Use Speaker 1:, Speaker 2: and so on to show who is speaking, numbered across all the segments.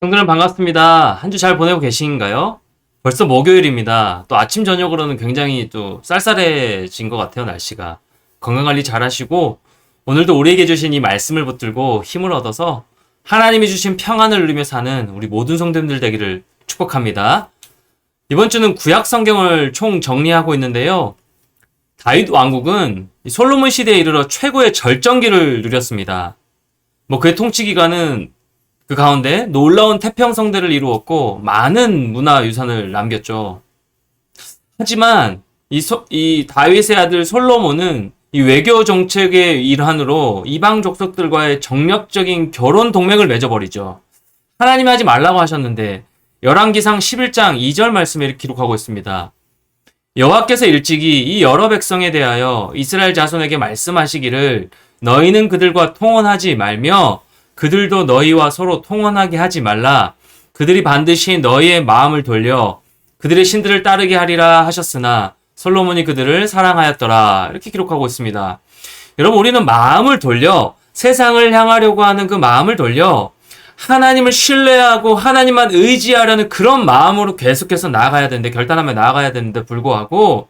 Speaker 1: 형들은 반갑습니다. 한 주 잘 보내고 계신가요? 벌써 목요일입니다. 또 아침 저녁으로는 굉장히 또 쌀쌀해진 것 같아요, 날씨가. 건강관리 잘 하시고, 오늘도 우리에게 주신 이 말씀을 붙들고 힘을 얻어서 하나님이 주신 평안을 누리며 사는 우리 모든 성도님들 되기를 축복합니다. 이번 주는 구약 성경을 총 정리하고 있는데요. 다윗 왕국은 이 솔로몬 시대에 이르러 최고의 절정기를 누렸습니다. 그의 통치 기간은 그 가운데 놀라운 태평성대를 이루었고 많은 문화유산을 남겼죠. 하지만 이 다윗의 아들 솔로몬은 이 외교 정책의 일환으로 이방 족속들과의 정력적인 결혼 동맹을 맺어버리죠. 하나님이 하지 말라고 하셨는데 열왕기상 11장 2절 말씀에 이렇게 기록하고 있습니다. 여호와께서 일찍이 이 여러 백성에 대하여 이스라엘 자손에게 말씀하시기를 너희는 그들과 통혼하지 말며 그들도 너희와 서로 통혼하게 하지 말라. 그들이 반드시 너희의 마음을 돌려 그들의 신들을 따르게 하리라 하셨으나 솔로몬이 그들을 사랑하였더라. 이렇게 기록하고 있습니다. 여러분, 우리는 마음을 돌려 세상을 향하려고 하는 그 마음을 돌려 하나님을 신뢰하고 하나님만 의지하려는 그런 마음으로 계속해서 나아가야 되는데, 결단하며 나아가야 되는데 불구하고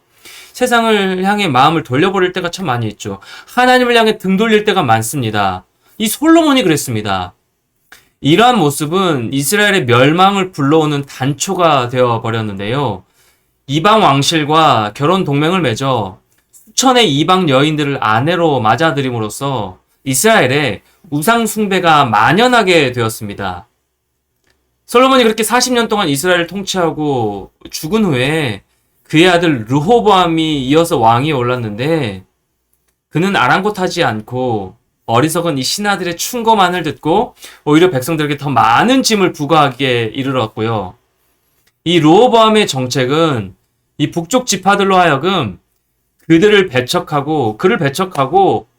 Speaker 1: 세상을 향해 마음을 돌려버릴 때가 참 많이 있죠. 하나님을 향해 등 돌릴 때가 많습니다. 이 솔로몬이 그랬습니다. 이러한 모습은 이스라엘의 멸망을 불러오는 단초가 되어 버렸는데요. 이방 왕실과 결혼 동맹을 맺어 수천의 이방 여인들을 아내로 맞아들임으로써 이스라엘의 우상 숭배가 만연하게 되었습니다. 솔로몬이 그렇게 40년 동안 이스라엘을 통치하고 죽은 후에 그의 아들 르호보암이 이어서 왕위에 올랐는데, 그는 아랑곳하지 않고 어리석은 이 신하들의 충고만을 듣고 오히려 백성들에게 더 많은 짐을 부과하기에 이르렀고요. 이 르호보암의 정책은 이 북쪽 지파들로 하여금 그를 배척하고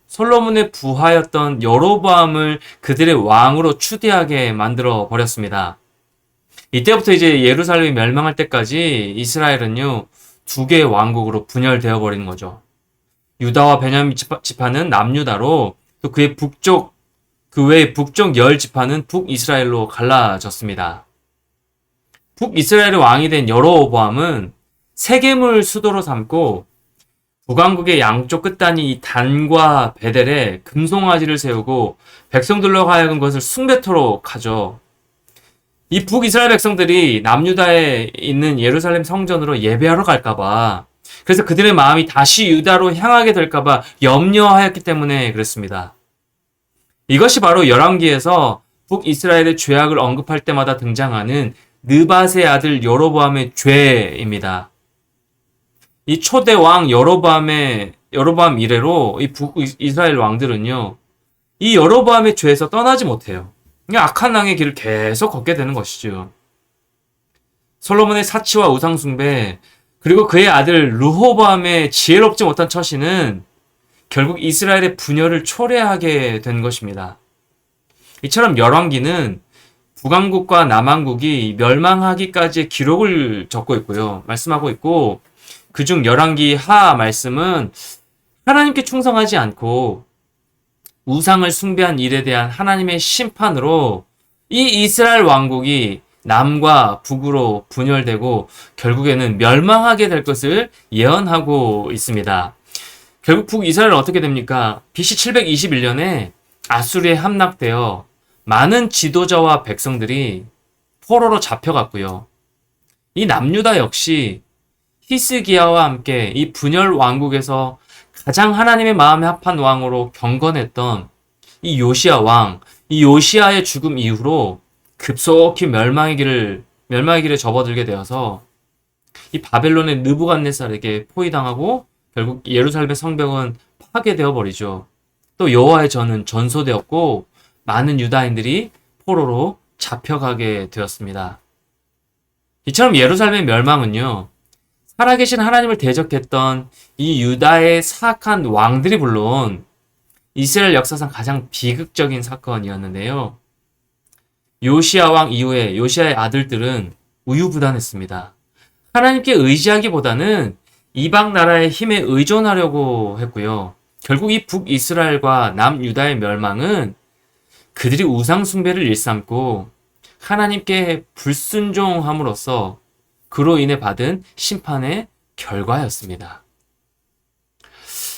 Speaker 1: 솔로몬의 부하였던 여로보암을 그들의 왕으로 추대하게 만들어 버렸습니다. 이때부터 이제 예루살렘이 멸망할 때까지 이스라엘은요, 두 개의 왕국으로 분열되어 버리는 거죠. 유다와 베냐민 지파는 남유다로, 또 그 외의 북쪽 10지파는 북이스라엘로 갈라졌습니다. 북이스라엘의 왕이 된 여로보암은 세겜을 수도로 삼고 북왕국의 양쪽 끝단이 이 단과 베델에 금송아지를 세우고 백성들로 하여금 그것을 숭배토록 하죠. 이 북이스라엘 백성들이 남유다에 있는 예루살렘 성전으로 예배하러 갈까봐, 그래서 그들의 마음이 다시 유다로 향하게 될까봐 염려하였기 때문에 그랬습니다. 이것이 바로 열왕기에서 북이스라엘의 죄악을 언급할 때마다 등장하는 느밧의 아들 여로보암의 죄입니다. 이 초대 왕 여로보암 이래로 이 북이스라엘 왕들은요, 이 여로보암의 죄에서 떠나지 못해요. 그냥 악한 왕의 길을 계속 걷게 되는 것이죠. 솔로몬의 사치와 우상숭배, 그리고 그의 아들 르호보암의 지혜롭지 못한 처신은 결국 이스라엘의 분열을 초래하게 된 것입니다. 이처럼 열왕기는 북왕국과 남왕국이 멸망하기까지의 기록을 적고 있고요. 말씀하고 있고, 그중 열왕기 하 말씀은 하나님께 충성하지 않고 우상을 숭배한 일에 대한 하나님의 심판으로 이 이스라엘 왕국이 남과 북으로 분열되고 결국에는 멸망하게 될 것을 예언하고 있습니다. 결국 북이스라엘은 어떻게 됩니까? BC 721년에 아수리에 함락되어 많은 지도자와 백성들이 포로로 잡혀갔고요. 이 남유다 역시 히스기야와 함께 이 분열 왕국에서 가장 하나님의 마음에 합한 왕으로 경건했던 이 요시야 왕, 이 요시야의 죽음 이후로 급속히 멸망의 길에 접어들게 되어서 이 바벨론의 느부갓네살에게 포위당하고 결국 예루살렘의 성벽은 파괴되어 버리죠. 또 여호와의 전은 전소되었고 많은 유다인들이 포로로 잡혀가게 되었습니다. 이처럼 예루살렘의 멸망은요, 살아계신 하나님을 대적했던 이 유다의 사악한 왕들이 물론 이스라엘 역사상 가장 비극적인 사건이었는데요. 요시야 왕 이후에 요시야의 아들들은 우유부단했습니다. 하나님께 의지하기보다는 이방 나라의 힘에 의존하려고 했고요. 결국 이 북이스라엘과 남유다의 멸망은 그들이 우상 숭배를 일삼고 하나님께 불순종함으로써 그로 인해 받은 심판의 결과였습니다.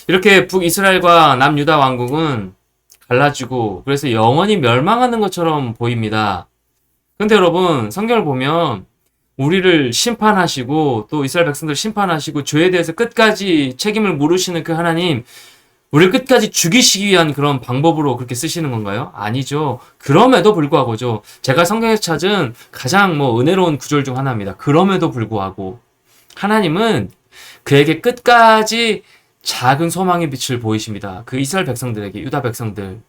Speaker 1: 이렇게 북이스라엘과 남유다 왕국은 갈라지고 그래서 영원히 멸망하는 것처럼 보입니다. 근데 여러분, 성경을 보면 우리를 심판하시고 또 이스라엘 백성들 심판하시고 죄에 대해서 끝까지 책임을 물으시는 그 하나님, 우리를 끝까지 죽이시기 위한 그런 방법으로 그렇게 쓰시는 건가요? 아니죠. 그럼에도 불구하고죠. 제가 성경에서 찾은 가장 은혜로운 구절 중 하나입니다. 그럼에도 불구하고 하나님은 그에게 끝까지 작은 소망의 빛을 보이십니다. 그 이스라엘 백성들에게, 유다 백성들.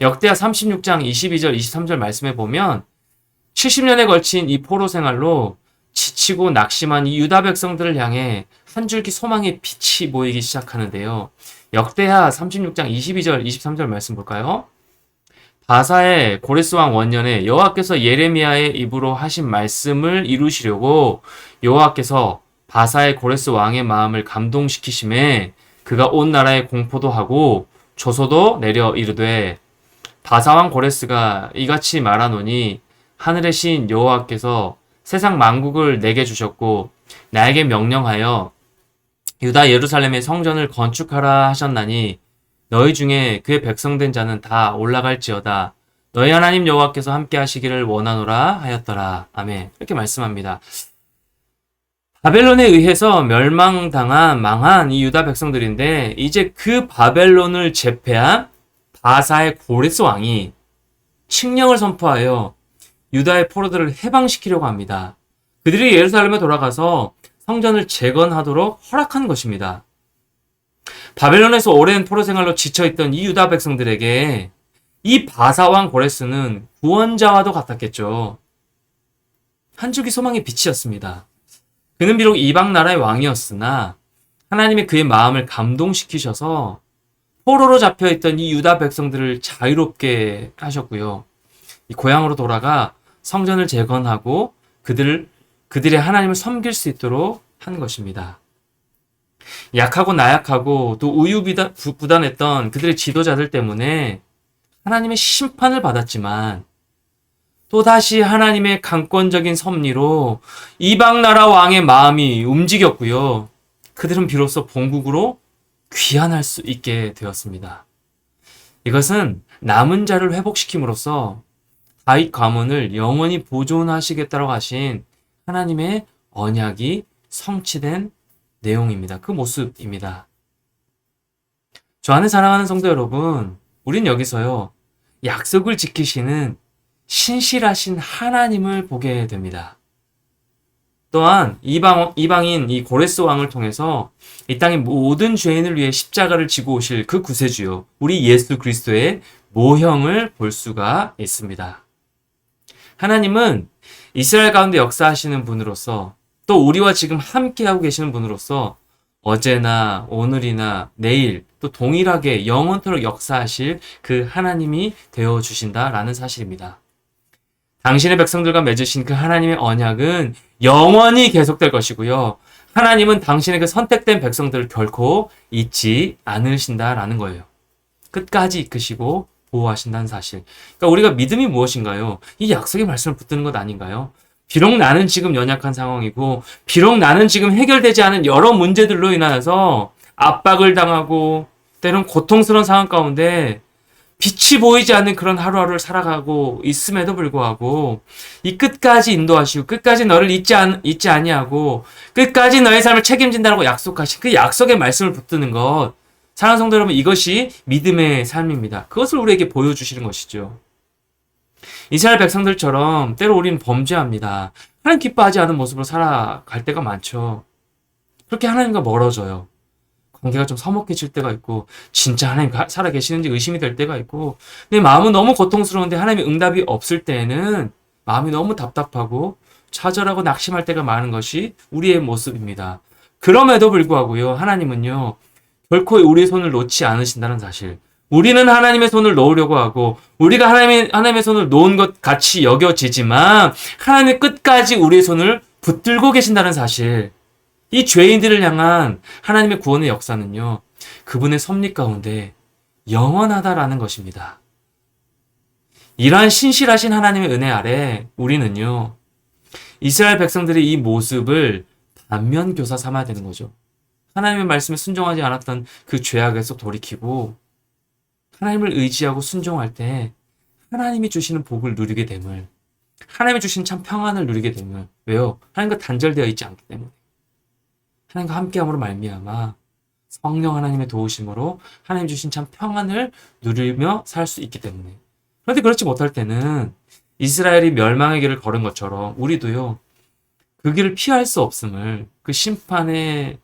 Speaker 1: 역대하 36장 22절, 23절 말씀에 보면 70년에 걸친 이 포로 생활로 지치고 낙심한 이 유다 백성들을 향해 한 줄기 소망의 빛이 보이기 시작하는데요. 역대하 36장 22절, 23절 말씀 볼까요? 바사의 고레스 왕 원년에 여호와께서 예레미야의 입으로 하신 말씀을 이루시려고 여호와께서 바사의 고레스 왕의 마음을 감동시키심에 그가 온 나라에 공포도 하고 조소도 내려 이르되 바사 왕 고레스가 이같이 말하노니 하늘의 신 여호와께서 세상 만국을 내게 주셨고 나에게 명령하여 유다 예루살렘의 성전을 건축하라 하셨나니 너희 중에 그의 백성된 자는 다 올라갈지어다. 너희 하나님 여호와께서 함께 하시기를 원하노라 하였더라. 아멘. 이렇게 말씀합니다. 바벨론에 의해서 망한 이 유다 백성들인데 이제 그 바벨론을 제패한 바사의 고레스 왕이 칙령을 선포하여 유다의 포로들을 해방시키려고 합니다. 그들이 예루살렘에 돌아가서 성전을 재건하도록 허락한 것입니다. 바벨론에서 오랜 포로 생활로 지쳐있던 이 유다 백성들에게 이 바사왕 고레스는 구원자와도 같았겠죠. 한 줄기 소망의 빛이었습니다. 그는 비록 이방 나라의 왕이었으나 하나님이 그의 마음을 감동시키셔서 포로로 잡혀있던 이 유다 백성들을 자유롭게 하셨고요. 이 고향으로 돌아가 성전을 재건하고 그들의 하나님을 섬길 수 있도록 한 것입니다. 약하고 나약하고 또 우유부단했던 그들의 지도자들 때문에 하나님의 심판을 받았지만 또다시 하나님의 강권적인 섭리로 이방 나라 왕의 마음이 움직였고요. 그들은 비로소 본국으로 귀환할 수 있게 되었습니다. 이것은 남은 자를 회복시킴으로써 다윗 가문을 영원히 보존하시겠다고 하신 하나님의 언약이 성취된 내용입니다. 그 모습입니다. 저 안에 사랑하는 성도 여러분, 우린 여기서요, 약속을 지키시는 신실하신 하나님을 보게 됩니다. 또한 이방인 이 고레스 왕을 통해서 이 땅의 모든 죄인을 위해 십자가를 지고 오실 그 구세주요, 우리 예수 그리스도의 모형을 볼 수가 있습니다. 하나님은 이스라엘 가운데 역사하시는 분으로서 또 우리와 지금 함께하고 계시는 분으로서 어제나 오늘이나 내일 또 동일하게 영원토록 역사하실 그 하나님이 되어주신다라는 사실입니다. 당신의 백성들과 맺으신 그 하나님의 언약은 영원히 계속될 것이고요. 하나님은 당신의 그 선택된 백성들을 결코 잊지 않으신다라는 거예요. 끝까지 이끄시고 보호하신다는 사실. 그러니까 우리가 믿음이 무엇인가요? 이 약속의 말씀을 붙드는 것 아닌가요? 비록 나는 지금 연약한 상황이고 비록 나는 지금 해결되지 않은 여러 문제들로 인하여서 압박을 당하고 때론 고통스러운 상황 가운데 빛이 보이지 않는 그런 하루하루를 살아가고 있음에도 불구하고 이 끝까지 인도하시고 끝까지 너를 잊지 아니하고 끝까지 너의 삶을 책임진다고 약속하신 그 약속의 말씀을 붙드는 것, 사랑하는 성도 여러분, 이것이 믿음의 삶입니다. 그것을 우리에게 보여주시는 것이죠. 이스라엘 백성들처럼 때로 우리는 범죄합니다. 하나님 기뻐하지 않은 모습으로 살아갈 때가 많죠. 그렇게 하나님과 멀어져요. 관계가 좀 서먹해질 때가 있고 진짜 하나님 살아계시는지 의심이 될 때가 있고 내 마음은 너무 고통스러운데 하나님의 응답이 없을 때에는 마음이 너무 답답하고 좌절하고 낙심할 때가 많은 것이 우리의 모습입니다. 그럼에도 불구하고요, 하나님은요 결코 우리의 손을 놓지 않으신다는 사실. 우리는 하나님의 손을 놓으려고 하고 우리가 하나님의 손을 놓은 것 같이 여겨지지만 하나님은 끝까지 우리의 손을 붙들고 계신다는 사실. 이 죄인들을 향한 하나님의 구원의 역사는요, 그분의 섭리 가운데 영원하다라는 것입니다. 이러한 신실하신 하나님의 은혜 아래 우리는요, 이스라엘 백성들의 이 모습을 반면교사 삼아야 되는 거죠. 하나님의 말씀에 순종하지 않았던 그 죄악에서 돌이키고 하나님을 의지하고 순종할 때 하나님이 주시는 복을 누리게 됨을, 하나님이 주신 참 평안을 누리게 됨을. 왜요? 하나님과 단절되어 있지 않기 때문에. 하나님과 함께함으로 말미암아 성령 하나님의 도우심으로 하나님 주신 참 평안을 누리며 살 수 있기 때문에. 그런데 그렇지 못할 때는 이스라엘이 멸망의 길을 걸은 것처럼 우리도요, 그 길을 피할 수 없음을, 그 심판의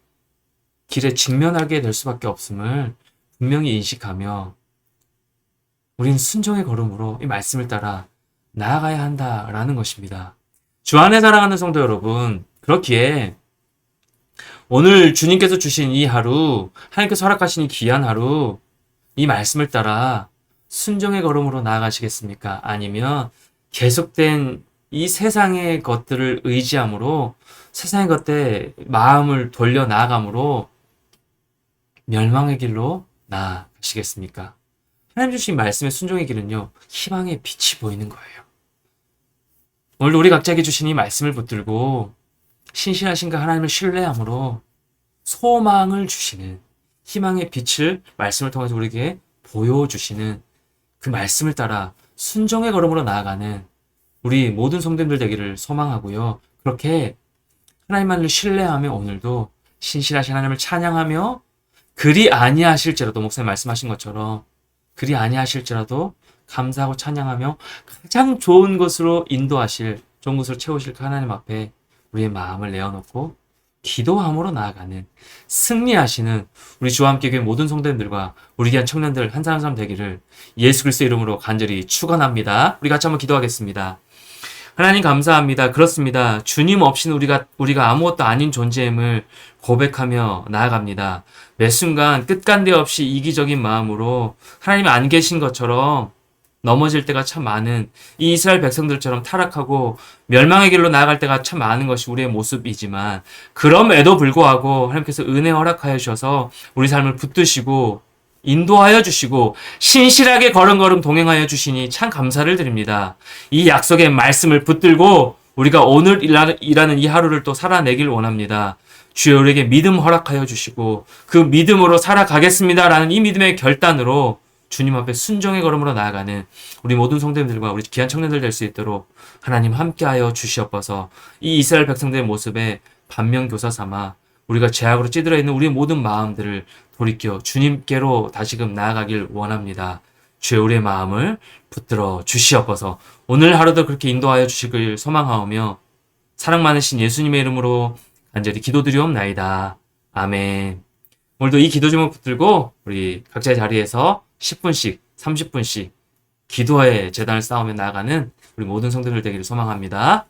Speaker 1: 길에 직면하게 될 수밖에 없음을 분명히 인식하며 우리는 순종의 걸음으로 이 말씀을 따라 나아가야 한다라는 것입니다. 주 안에 사랑하는 성도 여러분, 그렇기에 오늘 주님께서 주신 이 하루, 하나님께서 허락하신 이 귀한 하루, 이 말씀을 따라 순종의 걸음으로 나아가시겠습니까? 아니면 계속된 이 세상의 것들을 의지함으로, 세상의 것에 마음을 돌려 나아감으로 멸망의 길로 나아가시겠습니까? 하나님 주신 말씀의 순종의 길은요, 희망의 빛이 보이는 거예요. 오늘도 우리 각자에게 주신 이 말씀을 붙들고 신실하신 그 하나님을 신뢰함으로 소망을 주시는, 희망의 빛을 말씀을 통해서 우리에게 보여주시는 그 말씀을 따라 순종의 걸음으로 나아가는 우리 모든 성도님들 되기를 소망하고요. 그렇게 하나님만을 신뢰하며 오늘도 신실하신 하나님을 찬양하며, 그리 아니하실지라도 목사님 말씀하신 것처럼 그리 아니하실지라도 감사하고 찬양하며 가장 좋은 것으로 인도하실, 좋은 것으로 채우실 그 하나님 앞에 우리의 마음을 내어놓고 기도함으로 나아가는, 승리하시는 우리 주와 함께 교회 모든 성도님들과 우리 귀한 청년들 한 사람 한 사람 되기를 예수 그리스도의 이름으로 간절히 축원합니다. 우리 같이 한번 기도하겠습니다. 하나님 감사합니다. 그렇습니다. 주님 없이는 우리가 아무것도 아닌 존재임을 고백하며 나아갑니다. 매 순간 끝간데 없이 이기적인 마음으로 하나님이 안 계신 것처럼 넘어질 때가 참 많은, 이 이스라엘 백성들처럼 타락하고 멸망의 길로 나아갈 때가 참 많은 것이 우리의 모습이지만, 그럼에도 불구하고 하나님께서 은혜 허락하여 주셔서 우리 삶을 붙드시고 인도하여 주시고 신실하게 걸음걸음 동행하여 주시니 참 감사를 드립니다. 이 약속의 말씀을 붙들고 우리가 오늘 일하는 이 하루를 또 살아내길 원합니다. 주여 우리에게 믿음 허락하여 주시고 그 믿음으로 살아가겠습니다라는 이 믿음의 결단으로 주님 앞에 순종의 걸음으로 나아가는 우리 모든 성도님들과 우리 귀한 청년들 될 수 있도록 하나님 함께하여 주시옵소서. 이 이스라엘 백성들의 모습에 반면교사 삼아 우리가 죄악으로 찌들어 있는 우리의 모든 마음들을 돌이켜 주님께로 다시금 나아가길 원합니다. 주여 우리의 마음을 붙들어 주시옵소서. 오늘 하루도 그렇게 인도하여 주시길 소망하오며 사랑 많으신 예수님의 이름으로 간절히 기도드리옵나이다. 아멘. 오늘도 이 기도 제목 붙들고 우리 각자의 자리에서 10분씩, 30분씩 기도의 재단을 쌓으며 나아가는 우리 모든 성도들 되기를 소망합니다.